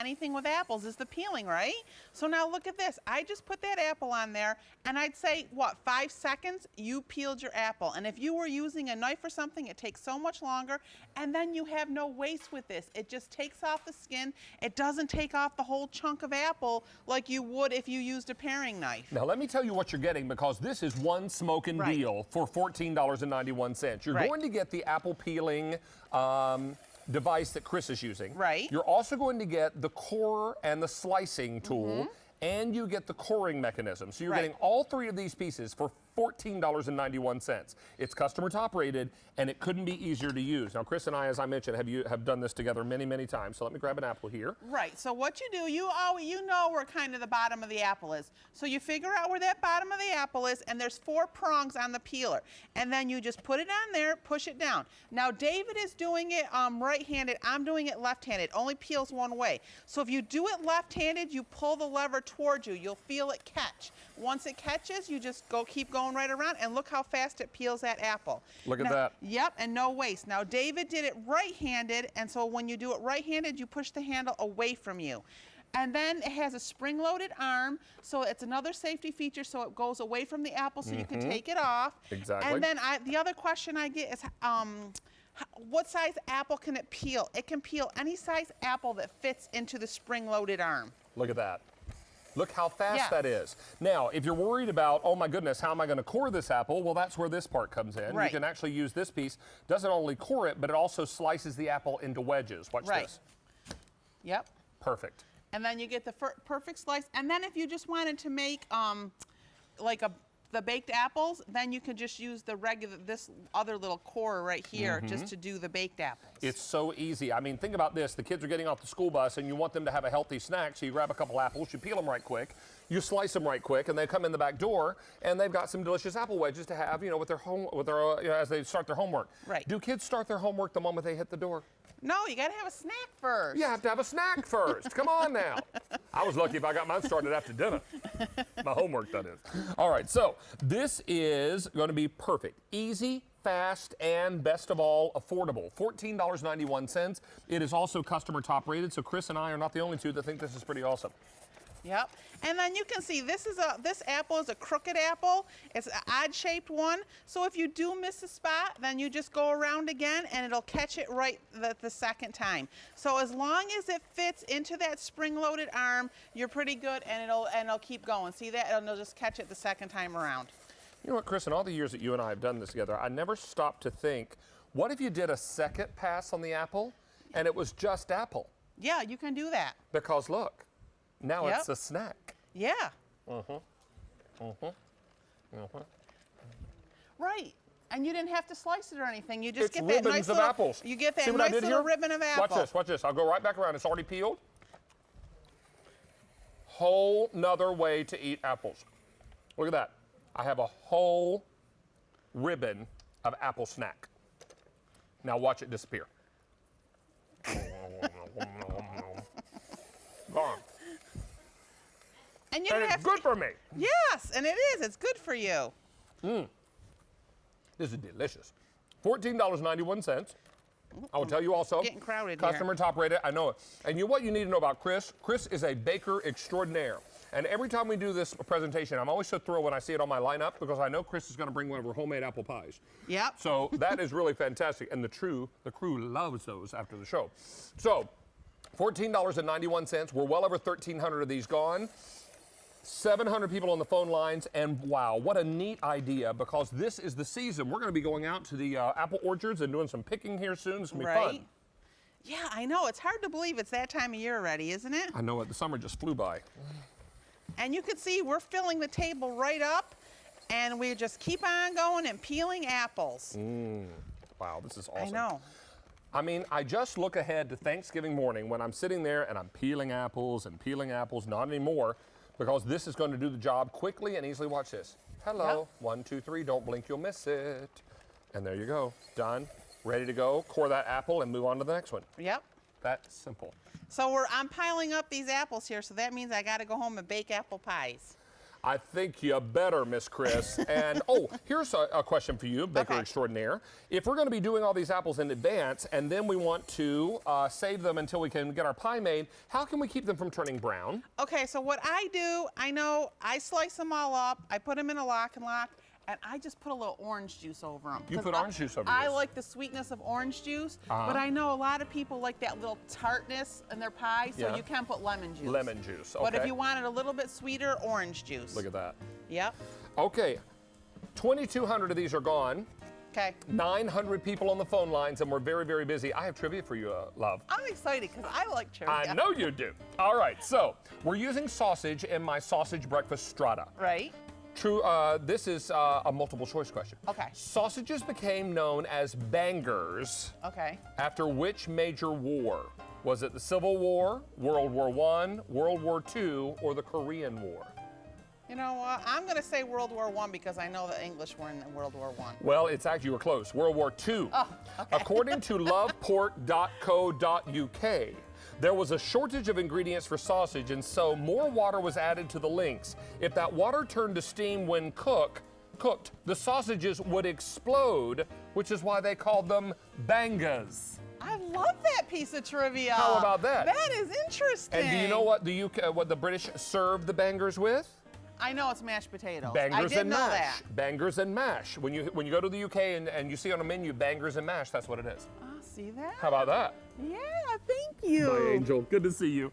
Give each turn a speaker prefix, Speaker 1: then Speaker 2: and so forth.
Speaker 1: anything with apples is the peeling, right? So now look at this. I just put that apple on there, and I'd say, what, 5 seconds, you peeled your apple. And if you were using a knife or something, it takes so much longer, and then you have no waste with this. It just takes off the skin. It doesn't take off the whole chunk of apple like you would if you used a paring knife.
Speaker 2: Now, let me tell you what you're getting, because this is one smoking deal for $14.91. You're going to get the apple peeling device that Chris is using.
Speaker 1: Right.
Speaker 2: You're also going to get the core and the slicing tool, and you get the coring mechanism. So you're getting all three of these pieces for $14.91. It's customer top rated, and it couldn't be easier to use. Now, Chris and I, as I mentioned, have done this together many, many times. So let me grab an apple here.
Speaker 1: Right. So what you do, you know where kind of the bottom of the apple is. So you figure out where that bottom of the apple is, and there's 4 prongs on the peeler. And then you just put it on there, push it down. Now, David is doing it right-handed. I'm doing it left-handed. It only peels one way. So if you do it left-handed, you pull the lever towards you. You'll feel it catch. Once it catches, you just keep going right around, and look how fast it peels that apple.
Speaker 2: Look at that.
Speaker 1: Yep, and no waste. Now, David did it right-handed, and so when you do it right-handed, you push the handle away from you. And then it has a spring-loaded arm, so it's another safety feature, so it goes away from the apple so you can take it off.
Speaker 2: Exactly.
Speaker 1: And then the other question I get is, what size apple can it peel? It can peel any size apple that fits into the spring-loaded arm.
Speaker 2: Look at that. Look how fast that is. Now, if you're worried about, oh my goodness, how am I going to core this apple? Well, that's where this part comes in.
Speaker 1: Right.
Speaker 2: You can actually use this piece. Doesn't only core it, but it also slices the apple into wedges. Watch this.
Speaker 1: Yep.
Speaker 2: Perfect.
Speaker 1: And then you get the perfect slice. And then if you just wanted to make like the baked apples, then you can just use the this other little core right here just to do the baked apples.
Speaker 2: It's so easy. I mean, think about this. The kids are getting off the school bus and you want them to have a healthy snack, so you grab a couple apples, you peel them right quick, you slice them right quick, and they come in the back door and they've got some delicious apple wedges to have, you know, with their as they start their homework.
Speaker 1: Right.
Speaker 2: Do kids start their homework the moment they hit the door?
Speaker 1: No, you got to have a snack first.
Speaker 2: You have to have a snack first. Come on now. I was lucky if I got mine started after dinner. My homework, that is. All right, so this is going to be perfect. Easy, fast, and best of all, affordable. $14.91. It is also customer top rated, so Chris and I are not the only two that think this is pretty awesome.
Speaker 1: Yep. And then you can see this apple is a crooked apple. It's an odd-shaped one. So if you do miss a spot, then you just go around again and it'll catch it right the second time. So as long as it fits into that spring-loaded arm, you're pretty good, and it'll keep going. See that? And it'll just catch it the second time around.
Speaker 2: You know what, Chris, in all the years that you and I have done this together, I never stopped to think, what if you did a second pass on the apple and it was just apple?
Speaker 1: Yeah, you can do that.
Speaker 2: Because look. Now it's a snack.
Speaker 1: Yeah. Right. And you didn't have to slice it or anything. You just get that nice little
Speaker 2: apples.
Speaker 1: You get that nice little ribbon of apple.
Speaker 2: Watch this, watch this. I'll go right back around. It's already peeled. Whole nother way to eat apples. Look at that. I have a whole ribbon of apple snack. Now watch it disappear. Gone.
Speaker 1: And
Speaker 2: it's good for me.
Speaker 1: Yes, and it is. It's good for you.
Speaker 2: This is delicious. $14.91. I will tell you also,
Speaker 1: Getting crowded
Speaker 2: customer
Speaker 1: here.
Speaker 2: top rated, I know it. And what you need to know about Chris, Chris is a baker extraordinaire. And every time we do this presentation, I'm always so thrilled when I see it on my lineup, because I know Chris is going to bring one of her homemade apple pies.
Speaker 1: Yep.
Speaker 2: So that is really fantastic. And the crew loves those after the show. So $14.91. We're well over 1,300 of these gone. 700 people on the phone lines, and wow, what a neat idea, because this is the season. We're going to be going out to the apple orchards and doing some picking here soon. It's going to be fun.
Speaker 1: Yeah, I know. It's hard to believe it's that time of year already, isn't it?
Speaker 2: I know it. The summer just flew by.
Speaker 1: And you can see we're filling the table right up, and we just keep on going and peeling apples.
Speaker 2: Wow, this is awesome.
Speaker 1: I know.
Speaker 2: I mean, I just look ahead to Thanksgiving morning when I'm sitting there and I'm peeling apples and peeling apples. Not anymore, because this is going to do the job quickly and easily. Watch this. Hello. Yep. 1, 2, 3. Don't blink, you'll miss it. And there you go. Done. Ready to go. Core that apple and move on to the next one.
Speaker 1: Yep.
Speaker 2: That's simple.
Speaker 1: So I'm piling up these apples here, so that means I got to go home and bake apple pies.
Speaker 2: I think you better, Miss Chris. And here's a question for you, Baker Extraordinaire. If we're going to be doing all these apples in advance and then we want to save them until we can get our pie made, how can we keep them from turning brown?
Speaker 1: Okay, so what I do, I slice them all up, I put them in a lock and lock, and I just put a little orange juice over them.
Speaker 2: You put orange juice over
Speaker 1: I
Speaker 2: yours.
Speaker 1: like the sweetness of orange juice, but I know a lot of people like that little tartness in their pie, so you can put lemon juice.
Speaker 2: Lemon juice, okay.
Speaker 1: But if you want it a little bit sweeter, orange juice.
Speaker 2: Look at that.
Speaker 1: Yep.
Speaker 2: Okay, 2,200 of these are gone.
Speaker 1: Okay.
Speaker 2: 900 people on the phone lines, and we're very, very busy. I have trivia for you, love.
Speaker 1: I'm excited because I like trivia.
Speaker 2: I know you do. All right, so we're using sausage in my sausage breakfast strata.
Speaker 1: Right.
Speaker 2: True, this is a multiple choice question.
Speaker 1: Okay.
Speaker 2: Sausages became known as bangers after which major war? Was it the Civil War, World War I, World War II, or the Korean War?
Speaker 1: You know what? I'm going to say World War I because I know the English were in World War I.
Speaker 2: Well, it's actually, you were close. World War II.
Speaker 1: Oh, okay.
Speaker 2: According to loveport.co.uk, there was a shortage of ingredients for sausage, and so more water was added to the links. If that water turned to steam when cooked, the sausages would explode, which is why they called them bangers.
Speaker 1: I love that piece of trivia.
Speaker 2: How about that?
Speaker 1: That is interesting.
Speaker 2: And do you know what the British served the bangers with?
Speaker 1: I know it's mashed potatoes.
Speaker 2: Bangers
Speaker 1: I didn't
Speaker 2: and
Speaker 1: know
Speaker 2: mash.
Speaker 1: that.
Speaker 2: Bangers and mash. When you go to the UK and you see on a menu bangers and mash, that's what it is.
Speaker 1: Oh, see that?
Speaker 2: How about that?
Speaker 1: Yeah, thank you.
Speaker 2: My angel, good to see you.